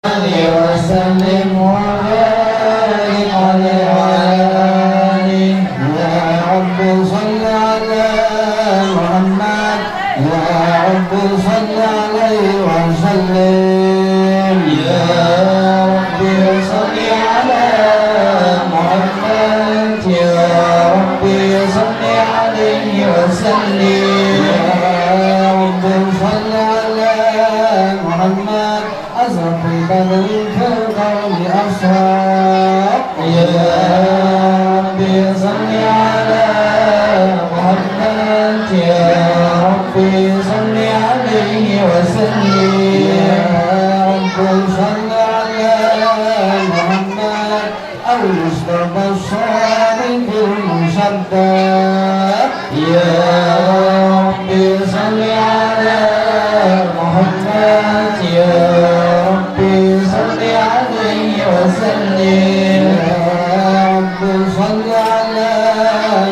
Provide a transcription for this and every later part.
وسلم وبارك عليه وعلى آله يا رب صل على محمد يا رب صل عليه وسلم يا رب صل على محمد يا رب صل عليه وسلم يا رب صل على محمد أزرق البدر كالقول أصحاب يا ربي صل على محمد يا ربي صل عليه وسلم يا رب صل على محمد أو يصدق الصادق المصدق يا ربي صل على محمد يا ربي صل عليه وسلم يا رب صل على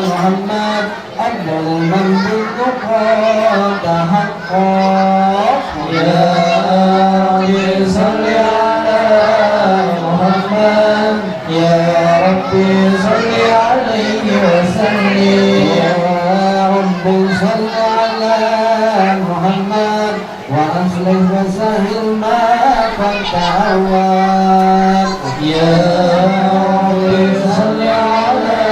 محمد أفضل من بالتقى تحقق يا ربي صل على محمد يا ربي صل عليه وسلم يا رب صل على محمد وأصلح وسهل ما قد تعود يا ربي صل على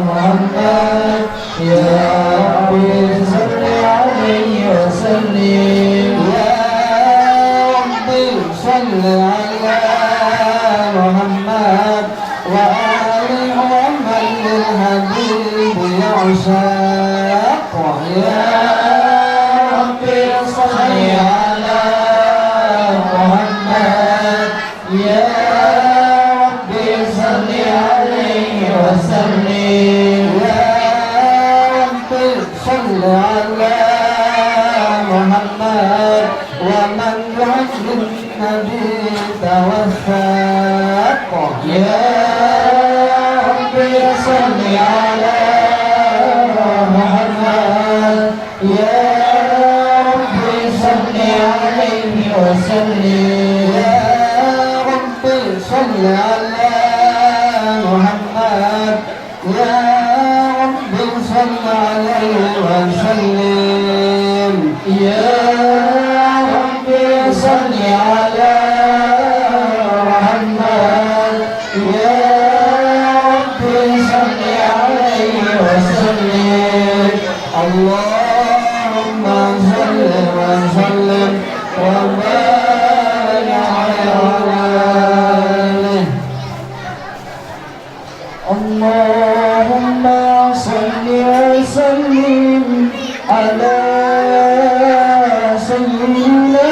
محمد يا ربي صل عليه وسلم يا ربي صل على محمد وآله ومن للحبيب يعشق يا ربي صل على محمد يا ربي صل عليه وسلم يا ربي صل على محمد ومن بعد النبي توفاق يا ربي صل على محمد يا ربي صل عليه وسلم يا ربي صل على محمد يا ربي صل عليه وسلم يا ربي صل على محمد يا ربي صل عليه وسلم اللهم صل وسلم وبارك عليه اللهم صل وسلم على سيدنا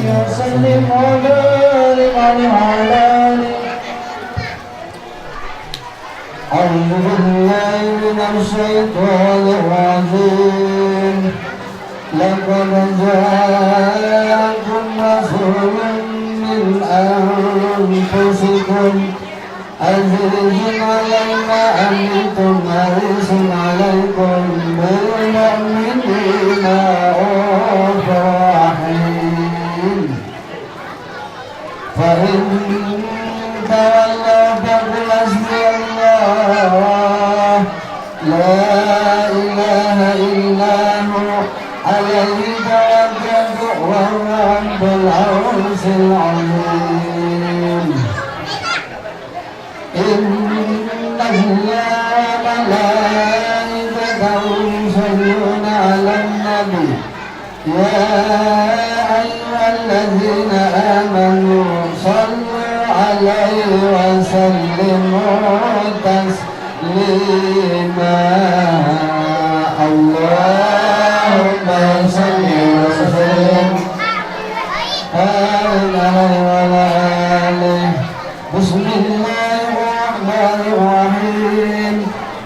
وسلم وبارك على أعوذ بالله من الشيطان الرجيم لقد جاءكم رسول من أنفسكم عزيز على ما أنتم حريص عليكم بالمؤمنين رءوف رحيم فإن تولوا فقل حسبي الله لا إله إلا هو عليه توكلت وهو رب العرش العظيم إن الله وملائكته يصلون على النبي يا أيها الذين آمنوا صلوا عليه وسلموا تسليما اللهم صل وسلم على آله بسم الله الرحمن الرحيم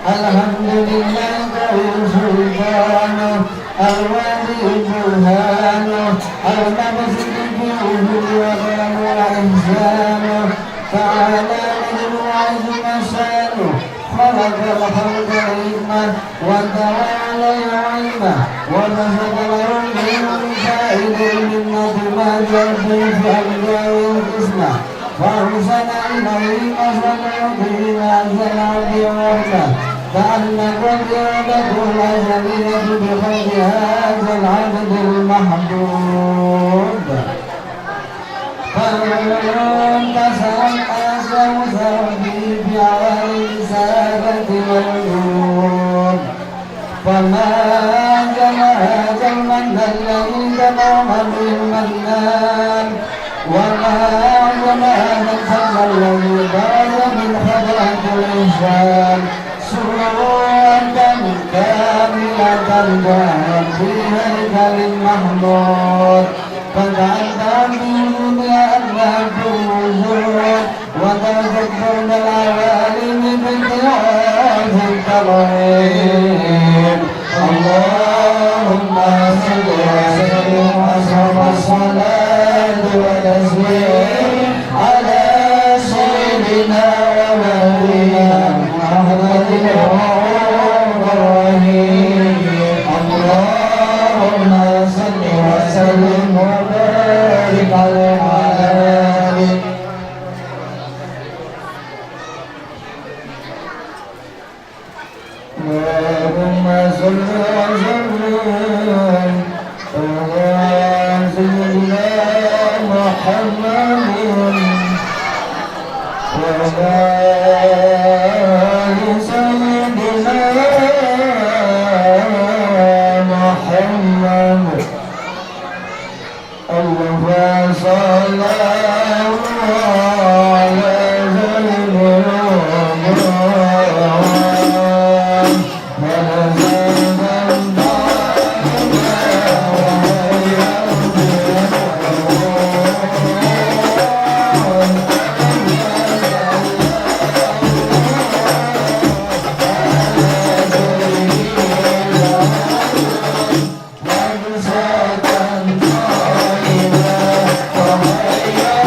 الحمد لله ذي سلطانه الوالي برهانه المبسط بجوده وكرمه وإحسانه تعالى مجد وعظم شانه خلق الخلق علما وتعالى علما ونزل له من فائد المنة ما جرت في أبداء القسمة فأرسل إليه أسد به أنزل عبد الرحمة كأنكم يربط الأجمية بخير هذا العبد المحبوب فانتصر الأسوسر به بعوال السادة والجود فما جمع هذا المن الذي جمع بالمنان وما جمع هذا الفضل الذي باز من خضرة الإنسان سرورا كاملة جاءت في هيكل المحمود فجعلت من أنك الوجود وتذكرنا العوالم بانتهاء الكريم اللهم صل وسلم وصل الصلاة والتسليم على سيدنا ونبينا محمد الرحيم اللهم صل وسلم وبارك عليه وعلى آله اللهم صل وسلم على سيدنا محمد وعلى آل سيدنا محمد اللهم صل على سيدنا Yeah.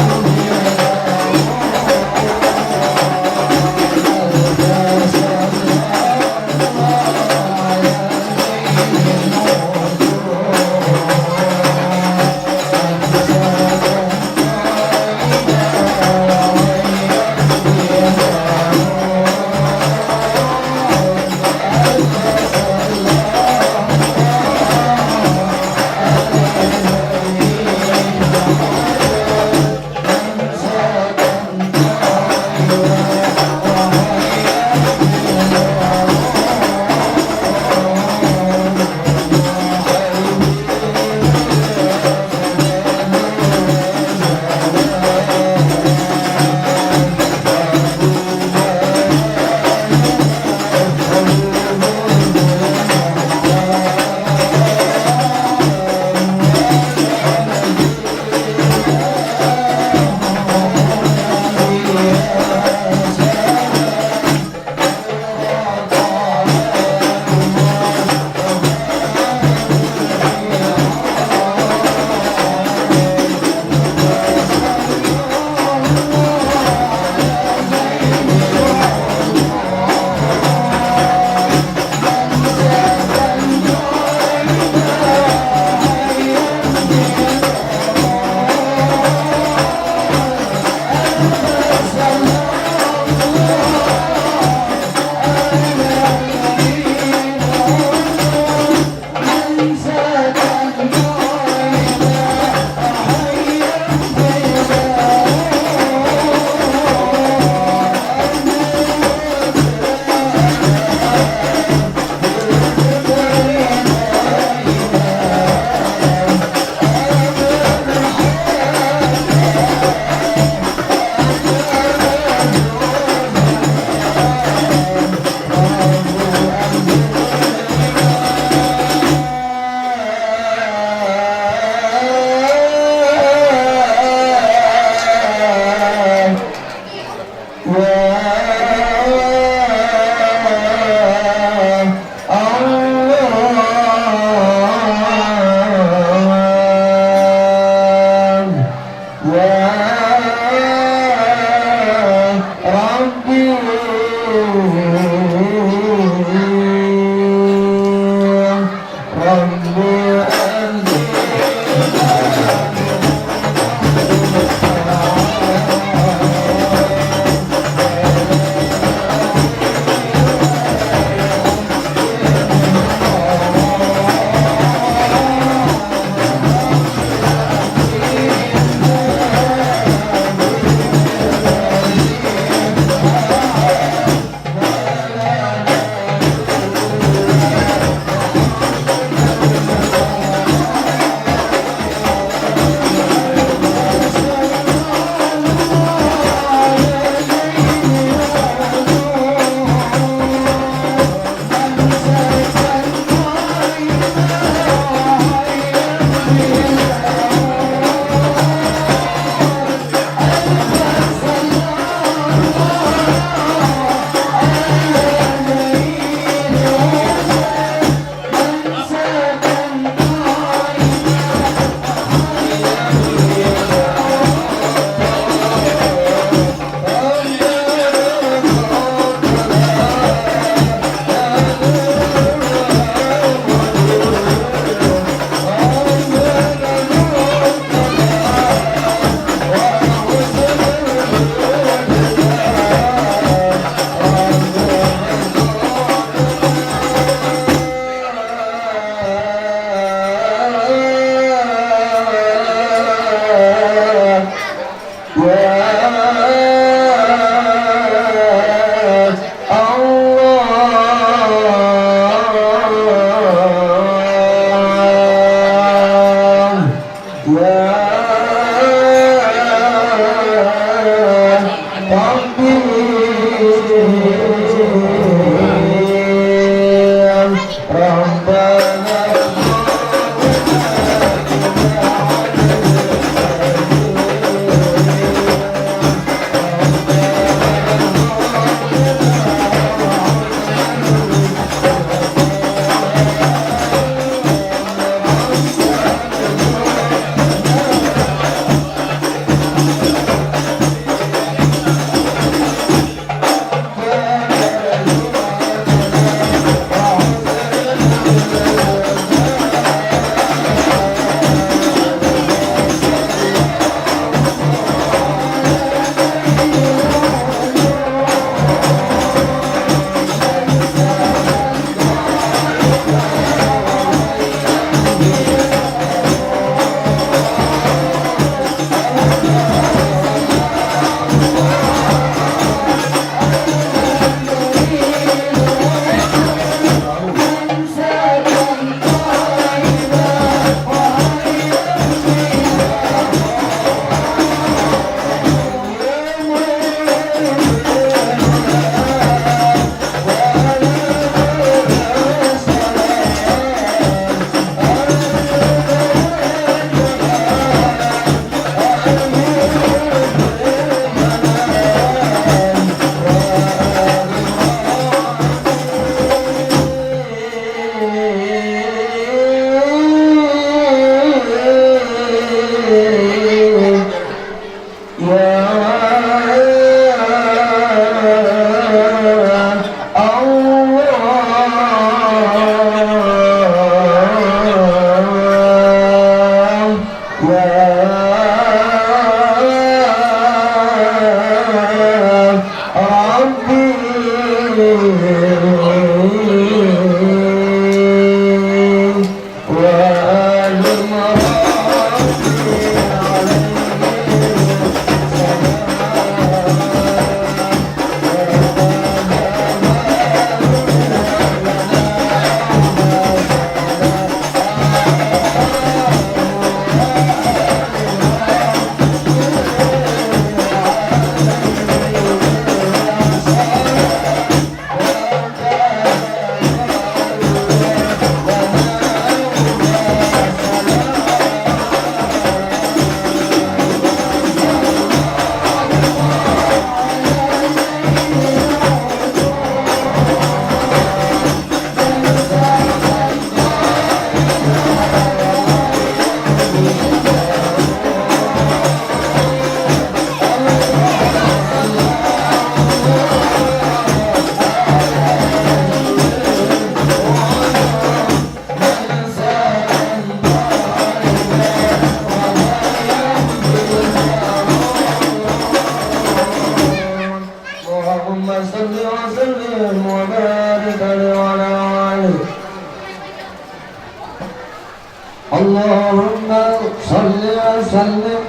وسلم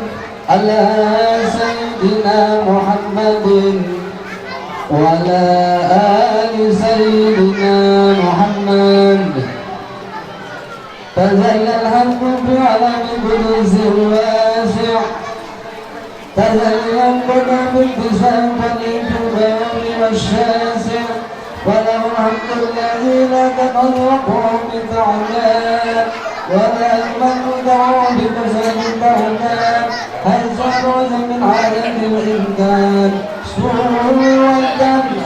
على سيدنا محمد وعلى آل سيدنا محمد. تجلى الحق بعلم قدس واسع، تجلى القدر باتسام الانتظام والشاسع، وله الحمد الذي لا تفرقه بتعلام، ولا المن دعوا بكسر الدهمان، حيث خرج من عالم الإمكان صورة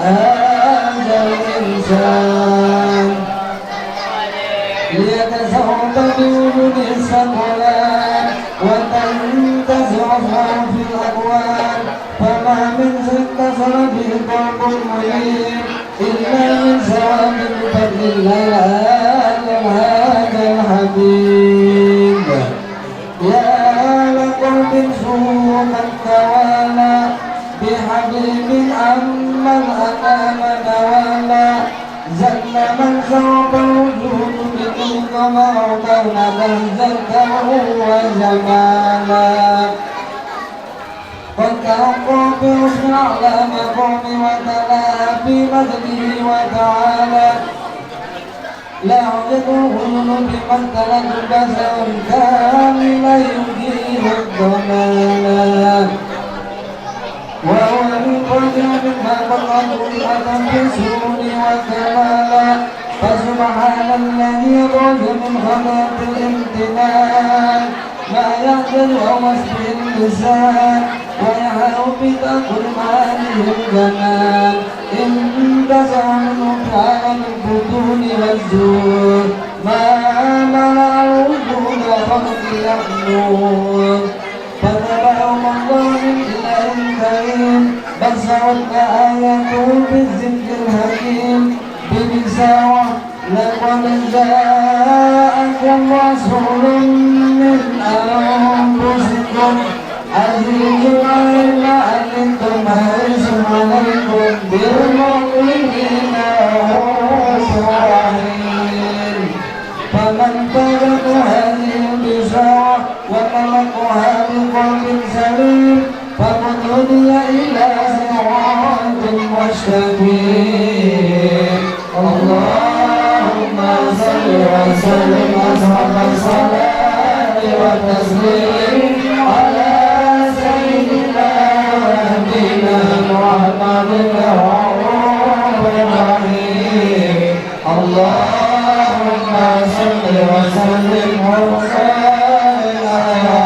هذا الإنسان ليتسوق بوجود الثقلان وتنتزع في الأكوان. فما من انتصر به قلب منيب إلا من ثواب بفضل الله أعلم هذا الحبيب. يا لقلب سوء من توالى بحبيب أما الأنام نوالا، زل من سوق الوجود بتلك موطن منزلته وجمالا. قد ترقى برسل على مقام وتلاها في مجده وتعالى، لا عدد الغيوب بمن تلبس كامل يدين الضلالا. وهو من قدر مما قد رؤية في سرور وكمالا. فسبحان الذي يخرج من خلق الامتنان ما يقدر ومسبح اللسان ويحلو بتقرمانه الجمال. انتزع منه كان الفتون والزور ما ملأ الوجود خلق يحنون. فتبعهم الله من إله كريم بصرت آياته بالذكر الحكيم بمساوة. لقد جاءكم رسول من أنفسكم عزيز عليه ما عنتم حريص عليكم بالمؤمنين رؤوف رحيم. فمن ترك هذه البشارة وتركها بقلب سليم فقد هدي إلى صراط مستقيم. اللهم صل وسلم أصحاب الصلاة والتسليم على سيدنا ونبينا محمد الرؤوف الرحيم. اللهم صل وسلم وبارك عليه.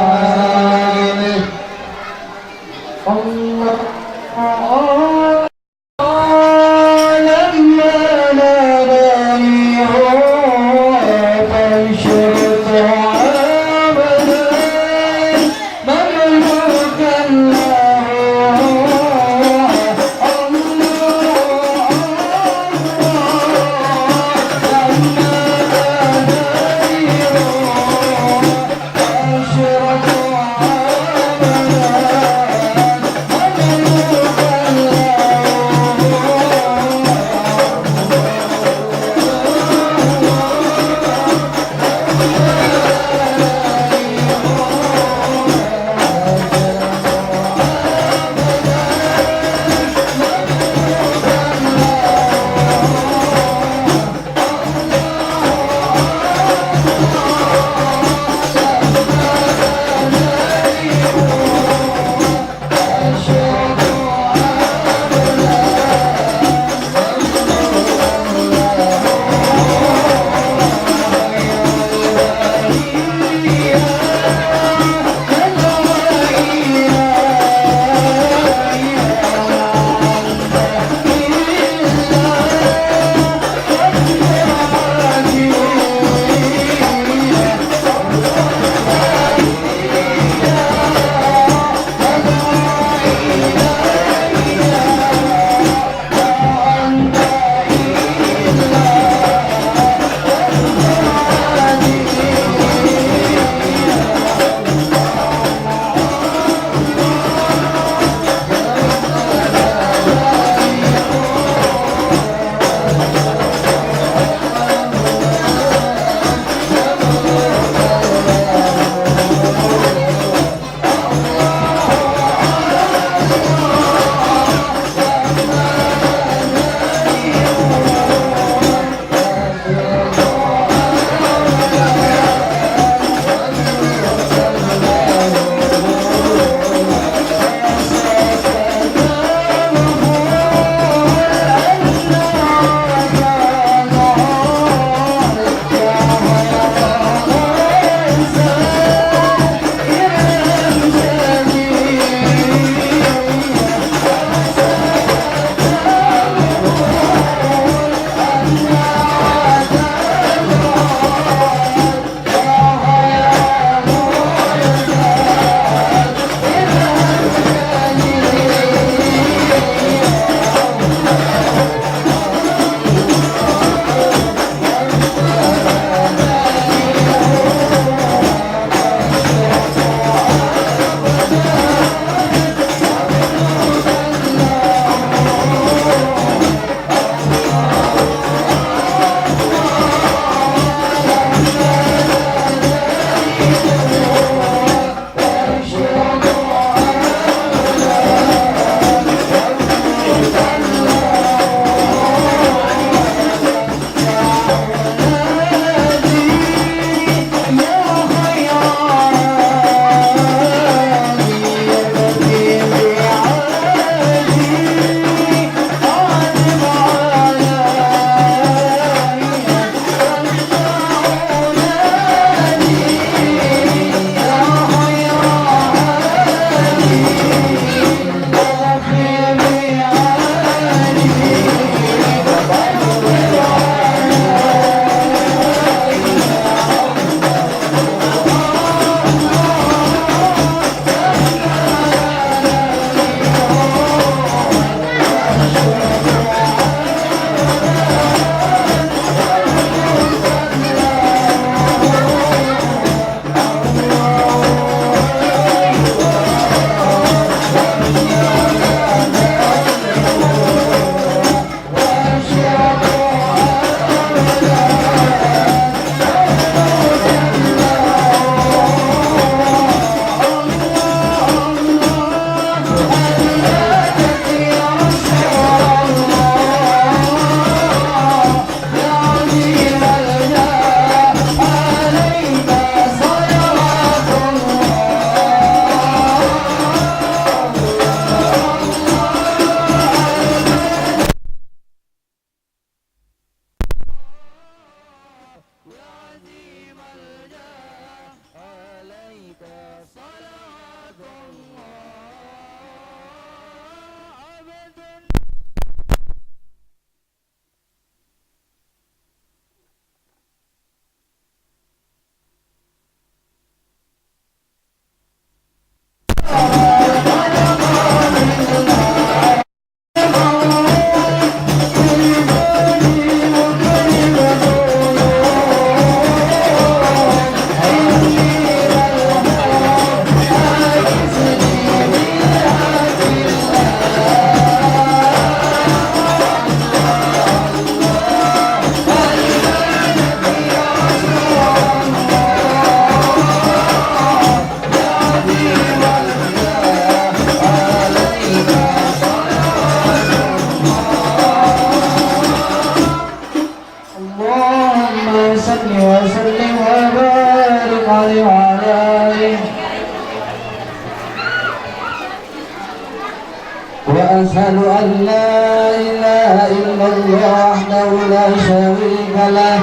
وأشهد أن لا إله إلا الله وحده لا شريك له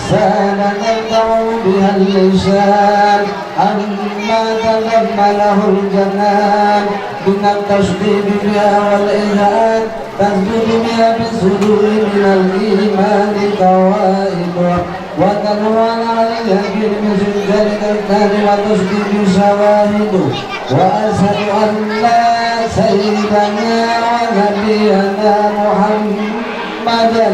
سادة يدعو بها اللسان أما تضمنه الجنان من التصديق بها والإذعان تثبت بها بالصدور من الإيمان فوائد وتنوى عليها بالمثل ذلك الكتاب وتصديق شواهد وأشهد أن لا سيدنا ونبينا محمدا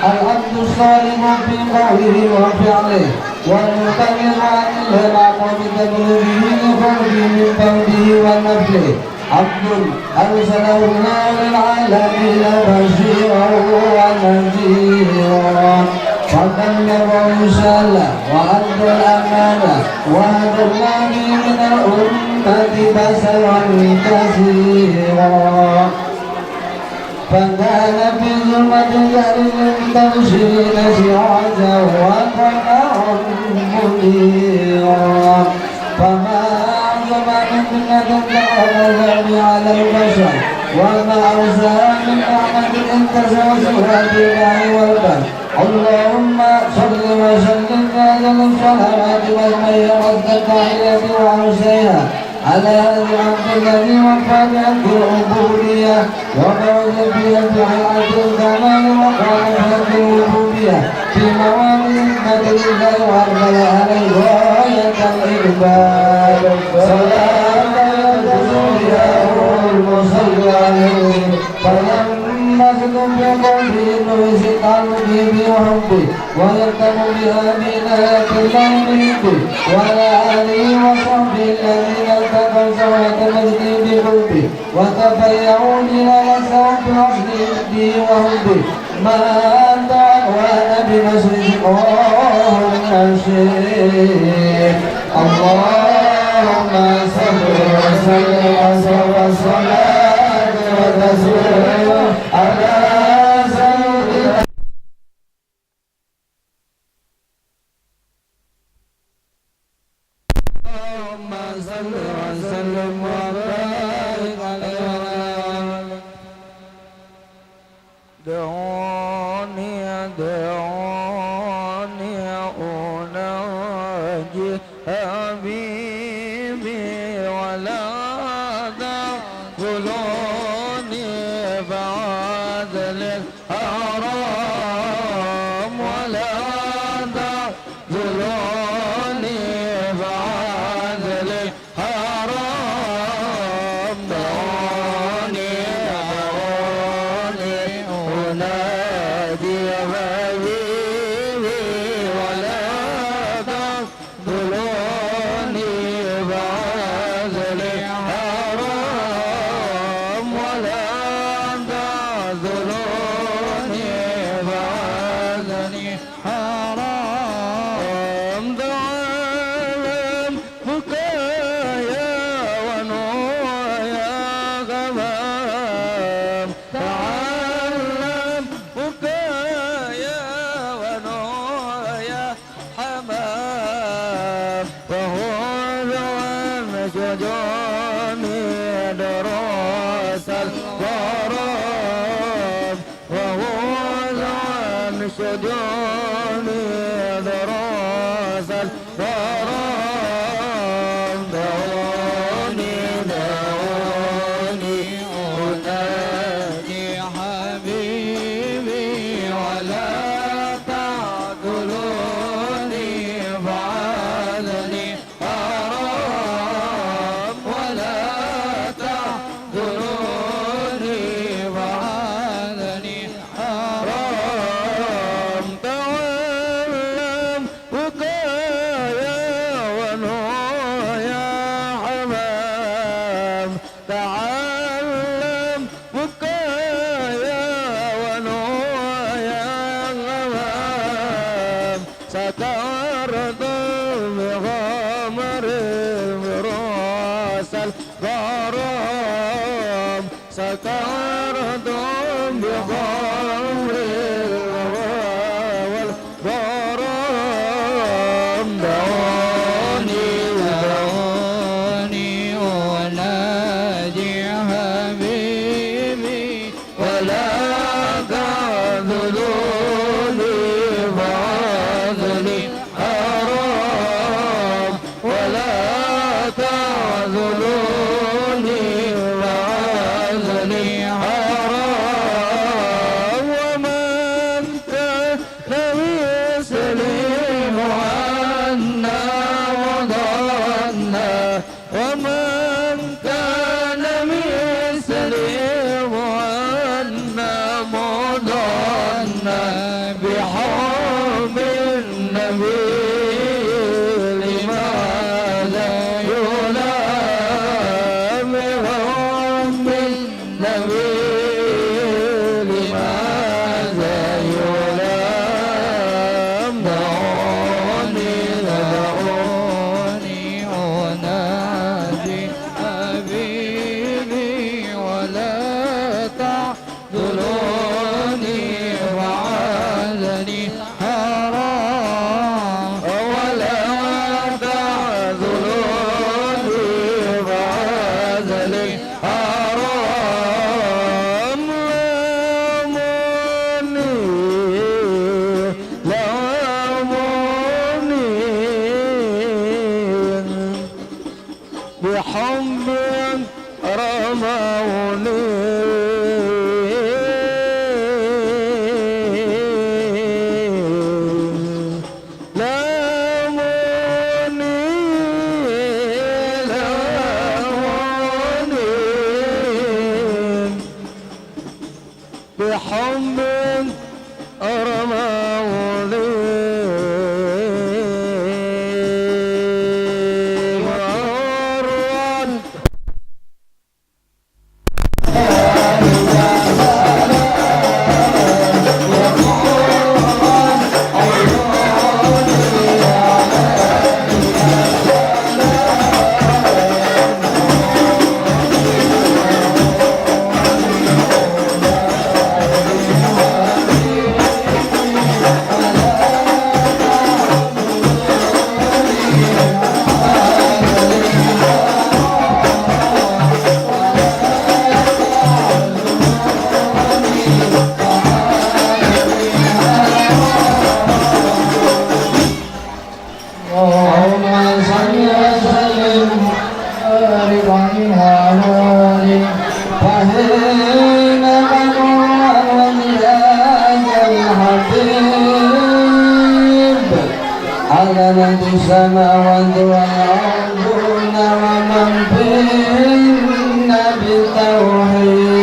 العبد الصالح في قوله وفعله والمبلغ عن المعقول بتبليغه لخروجه من قوله ونفله عبد أرسله الله للعالمين بشيرا ونذيرا فبلغ الرسالة وأدى الأمانة وهدى الله من الأمة بشرا كثيرا فكان في ظلمة الجهل للتبشير سراجا وقمرا منيرا فما أعظم من فتنة تعرض على البشر وما أوسع من نعمة انتشرت بالله والبر اللهم صل وسلم على الصلوات والخيرات التحية وعسيها على هذا العبد الذي وفى بعبد العبودية وبرز في حياة الكمال وقال في العبودية في مواد الحكمة لله وأرسل عليه غاية الإقبال صلاة يتصل يا المصلي عليه فلما سكن بقلبه انه يسقط به وحبه ويرتم بها بناية الله بحبه وعلى آله وصحبه الذين التقوا سوية مجده بحبه وتفيعوا إلى السوء بحسن مجده وحبه ما أنت وانا بنصر الشيخ اللهم صل وسلم وصلاة وتسليم على سيدنا اللهم صل وسلم وبارك عليه دعوني أناجي حبيبي ولا تخذلوني بعد الحرام ولا تخذلوني بعد الحرام دعوني أنادي حبيبي ولا تخذلوني بعد الحرام ولا تخذلوني بعد الحرام دعالم بكايا ونويا غمام تعلم بكايا ونويا حمام وهو عن شجوني دروس الغرام وهو عن شجوني دروس الغرام دعوني أنادي حبيبي ولا تعذلوني بعدني حرام ولا تعذلوني بعدني حرام تعلم بكايا ونويا حمام تعلم بكايا ونويا غمام سترد بغمر براس الغرام سترد بغمر والغرام دعوني أنادي حبيبي ذلوني وعزني حرام ومن كان يسلم عنا وضعنا ومن كان يسلم عنا وضعنا بحب النبي لماذا يلام بحب النبي لماذا يلام دعوني أنادي حبيبي ولا تعذلوني وعادني حرام ولا تعذلوني وعادني حرام لاموني بحب رموني لاموني بحب رموني اللهم صل وسلم وبارك عليه وعلى آله فإن من هذا الحبيب عظمة السماوات والأرض ومن فيهن بالتوحيد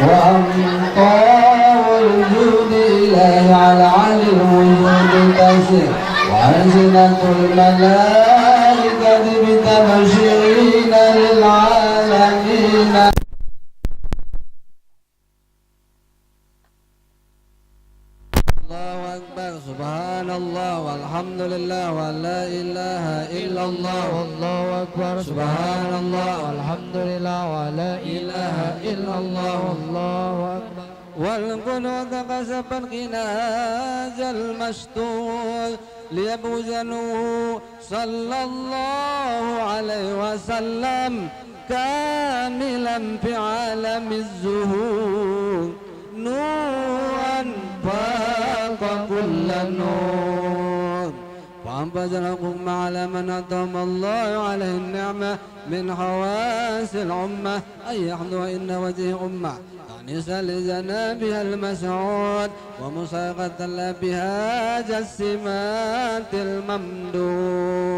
وأمطار الجود الله على علي الوجود تسير وألسنة الملائكة بتبشيرين للعالمين الله أكبر سبحان الله والحمد لله ولا إله إلا الله والله أكبر سبحان الله والحمد لله ولا إله إلا الله والله أكبر والقنوت قصب الغناز المشطور ليبوزنوا صلى الله عليه وسلم كاملا في عالم الزهور نورا فاق كل نور فأنبذلكم على من أتم الله عليه النعمة من حواس الأمة أن يحضر إن وجه أمة تعنيسا لجنابها المسعود ومساقة بها جسمات الممدود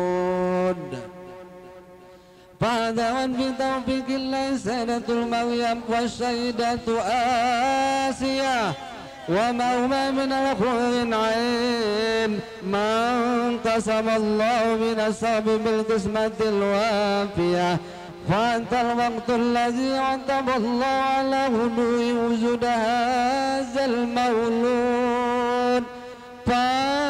فهذا بتوفيق الله سيدة المريم والسيدة آسيا ومهما من الحور عين من قسم الله من الصعب بالقسمة الوافية فأنت الوقت الذي عتب الله على هدوء وجود هذا المولود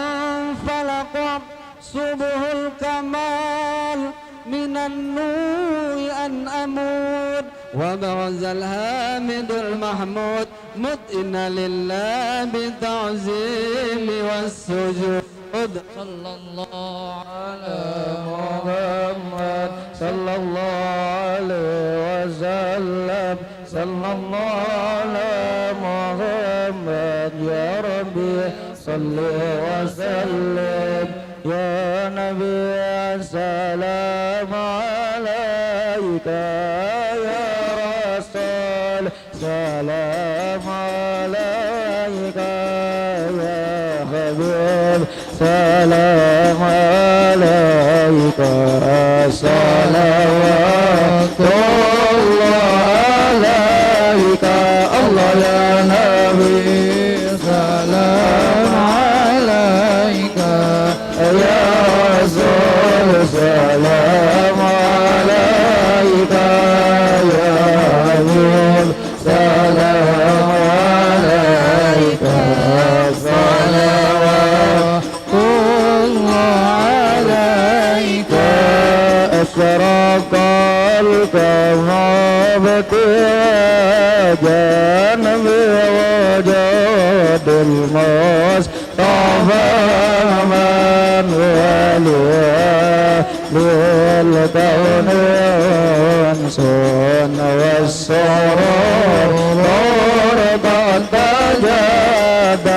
فانفلق صبح الكمال من النور أن أموت وبرز الهامد المحمود مطئنا لله بالتعظيم والسجود صلى الله على محمد صلى الله عليه وسلم صلى الله على محمد يا ربي صل وسلم يا نبي السلام عليك يا رسول سلام عليك يا حبيب سلام عليك صلوات الله عليك الله يا نبي سلام عليك يا رسول سلام عليك يا حبيب سلام عليك صلوات الله عليك أشرق الكون بابتهاجا بوجود المصطفى من وليه للكون أنس والسرور نور قد تجدد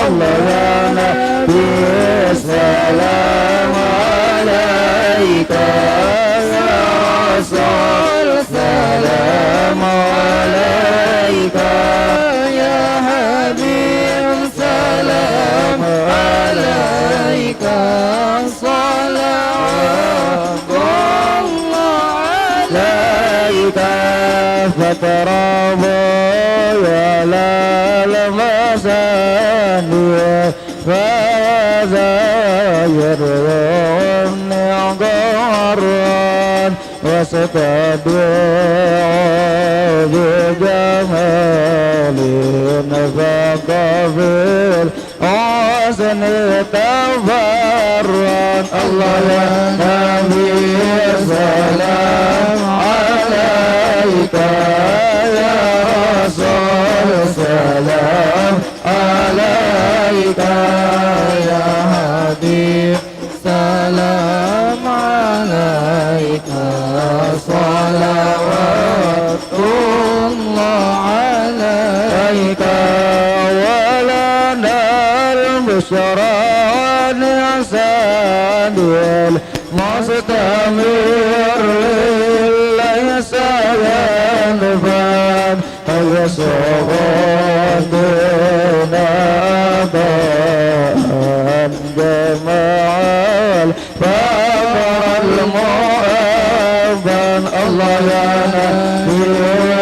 الله يا نبي السلام عليك يا رسول سلام عليك يا حبيب سلام عليك صلوات الله عليك فترضوا يا للمساني فزاير يومني عقران واستدعوا بجمال فقبل حسن تفرد الله يا نبي سلام عليك يا رسول سلام عليك يا حبيب سلام عليك صلوات الله عليك ولنا البشرى والإحسان المستمر ليس ينفد يسوغ دون أبان جمال فقر المؤذن الله يا نبي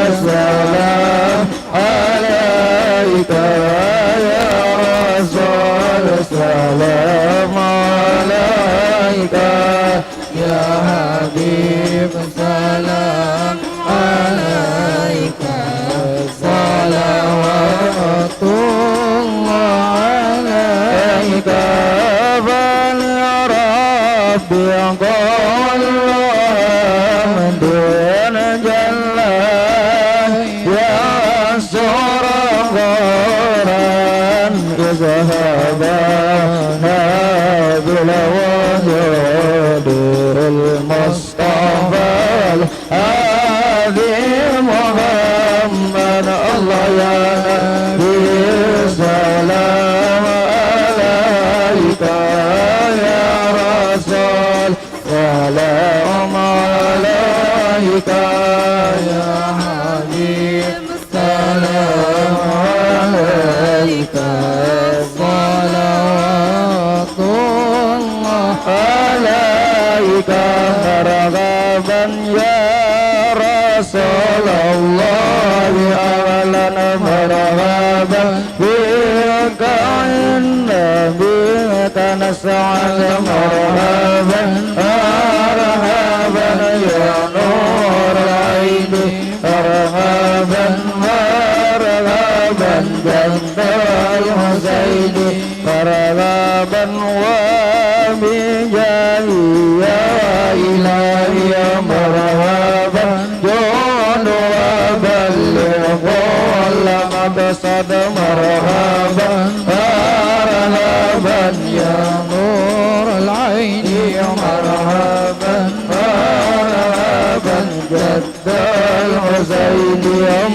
السلام عليك يا رسول سلام عليك يا حبيب سلام عليك صلوات الله عليك فليا ربي قل من دون جل يا سورة غورا اذهبنا بالوجود المصطفى هذه محمد الله يا نبي سلام عليك يا رسول سلام عليك يا حبيب سلام عليك صلوات الله عليك مرغبا يا رسول الله أهلا مرغبا بك عند بك نسعد مرحبا مرحبا يا نور العين مرحبا مرحبا جد الحسين مرحبا وبجاهي يا إلهي مرحبا جون وبلغ كل مقصد مرحبا مرحبا يا نور العين مرحبا مرحبا جد الحسين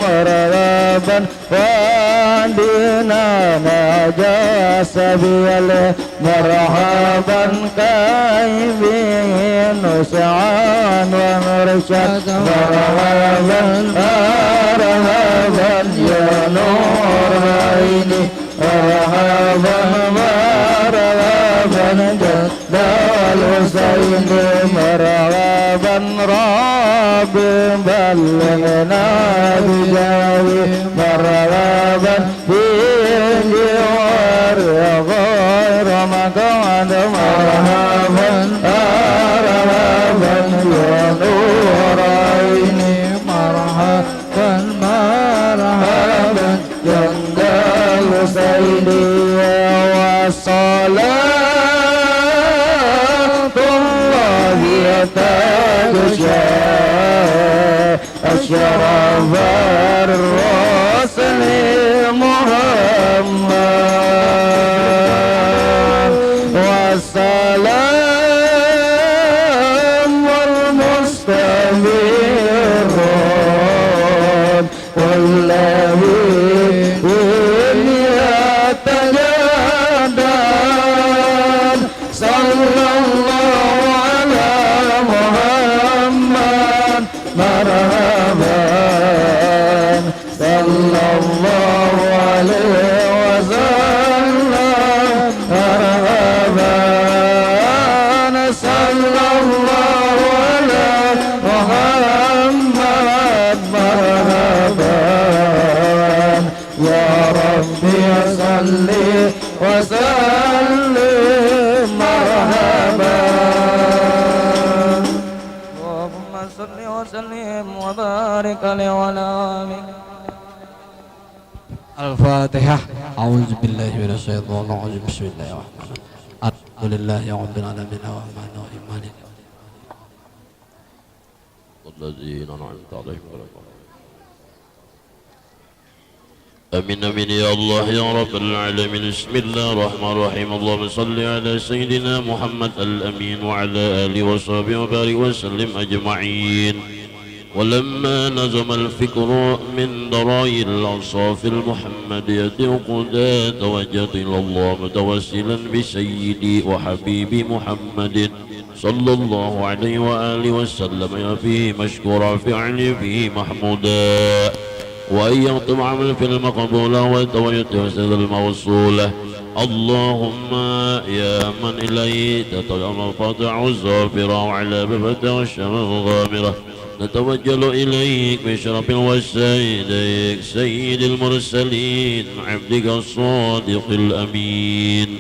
مرحبا بنا نجا سبيل مرحبا كايبين نسعان ومرشد مرحبا مرحبا يا نور عيني مرحبا مرحبا جد الحسين مرحبا رب بلغنا بجاوي مرحبا في الجوار غير مقعد مرحبا مرحبا يا نور عيني مرحبا مرحبا جد الحسين والصلاة الله تغشى أشرف الرسل محمد والسلام والمستمر والذي يتجدد صلى الله على محمد مرحبا صلى الله عليه وسلم مرحبا صلى الله على محمد مرحبا يا ربي صل وسلم مرحبا اللهم صل وسلم وبارك عليه وعلى آله. الفاتحة. أعوذ بالله من الشيطان الرجيم. بسم الله الرحمن الرحيم. الحمد لله رب العالمين الرحمن الرحيم مالك الذين أنعمت عليهم آمين آمين يا الله يا رب العالمين. بسم الله الرحمن الرحيم. اللهم صل على سيدنا محمد الأمين وعلى آله وصحبه وبارك وسلم أجمعين. ولما نظم الفكر من ضرائر الأوصاف المحمدية قد توجهت إلى الله متوسلا بسيدي وحبيبي محمد صلى الله عليه وآله وسلم فيه مشكورا فعلي فيه محمودا وأن يختم عمل في المقبولة وتوجهت وسيد الموصولة. اللهم يا من إليه تتجمع الفاتح الزافرة وعلى بفتح الشمس الغامرة نتوجل إليك بشرف وسيدك سيد المرسلين عبدك الصادق الأمين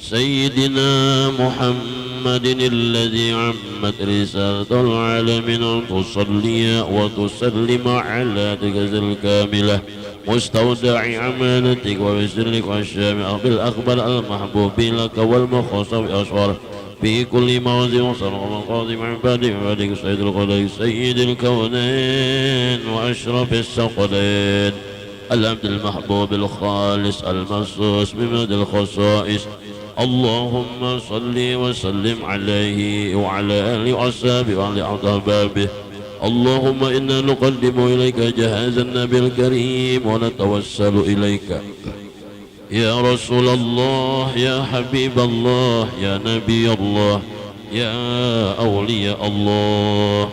سيدنا محمد الذي عمت رسالة العالمين أن تصلي وتسلم على تلك الكاملة مستودع أمانتك وبسرك والشامع بالأخبار المحبوب لك والمخصص بأشهر في كل موزن وصرف ومقاضي من بعدك سيد الخلق سيد الكونين وأشرف الثقلين العبد المحبوب الخالص المخصوص بمد الخصائص. اللهم صل وسلم عليه وعلى آله وأصحابه وعلى أحبابه. اللهم إنا نقدم إليك جهاز النبي الكريم ونتوسل إليك يا رسول الله يا حبيب الله يا نبي الله يا أولياء الله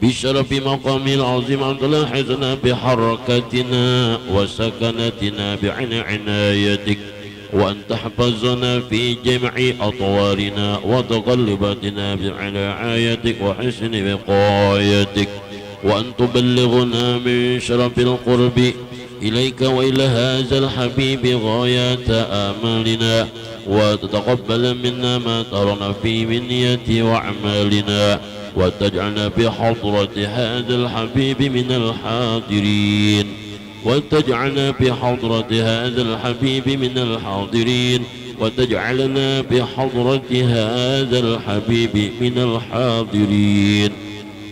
بشرف مقام العظيم أن تلاحظنا بحركتنا وسكنتنا بعين عنايتك وأن تحفظنا في جميع أطوارنا وتقلباتنا برعايتك وحسن وقايتك وأن تبلغنا من شرف القرب إليك وإلى هذا الحبيب غايات آمالنا وتتقبل منا ما ترنا في من نية وأعمالنا وتجعلنا بحضرة هذا الحبيب من الحاضرين وتجعلنا بحضرة هذا الحبيب من الحاضرين وتجعلنا بحضرة هذا الحبيب من الحاضرين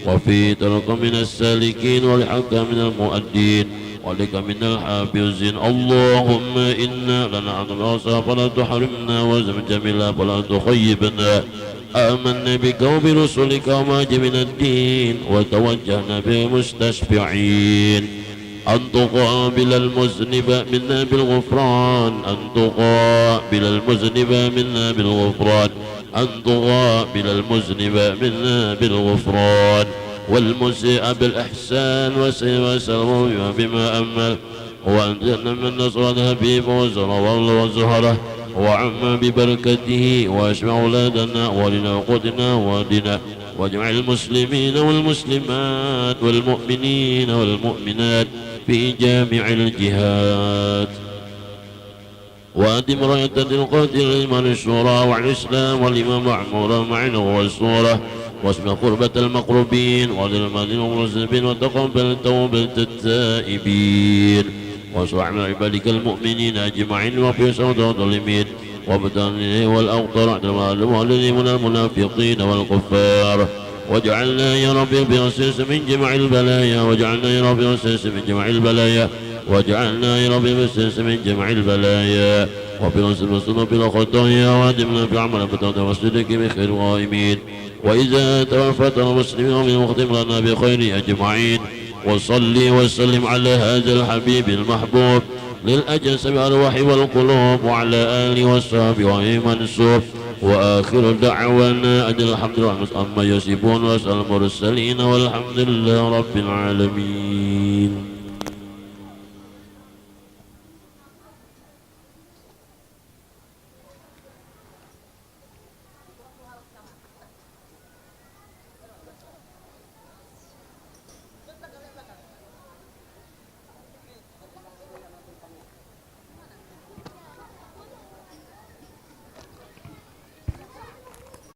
وفي تلك من السالكين ولحق من المؤدين ولك من الحافظين. اللهم إنا لنعلم العصا فلا تحرمنا وزم جميلا فلا تخيبنا. آمنا بك وبرسلك وما من الدين وتوجهنا بمستشفعين أن تقابل المذنب منا بالغفران، أن تقابل المذنب منا بالغفران، أن تقابل المذنب منا بالغفران، والمسيء بالإحسان وسلم بما أمل، وأن جنة من نصر الحبيب وزهره وعم ببركته واشمع أولادنا ولنا وقوتنا ووالدنا، واجمع المسلمين والمسلمات والمؤمنين والمؤمنات في جامع الجهاد، وأدم راية القاتل الإيمان الشورى والإسلام والإمام معمورا معينه والسورة، واسم قربة المقربين وللمدين والمسلمين، وتقبل توبة التائبين، وصلح من عبادك المؤمنين أجمعين، وفي سوء الظالمين وابتغني والأوطر والمعلمين من المنافقين والكفار، واجعلنا يا ربي بأساس من جمع البلايا، واجعلنا يا ربي بأساس من جمع البلايا، واجعلنا يا ربي بأساس من جمع البلايا، وبنصر بلا خطايا، وادمنا في عمل فتاة وصدق بخير الغائمين، وإذا توفت المسلمين من مختم لنا بخير أجمعين، وصلي وسلم على هذا الحبيب المحبوب للأجنس بالأرواح والقلوب، وعلى آله وصحبه ومن سوء، وآخر دعوانا أن الحمد لله أما يصفون وأسأل المرسلين والحمد لله رب العالمين.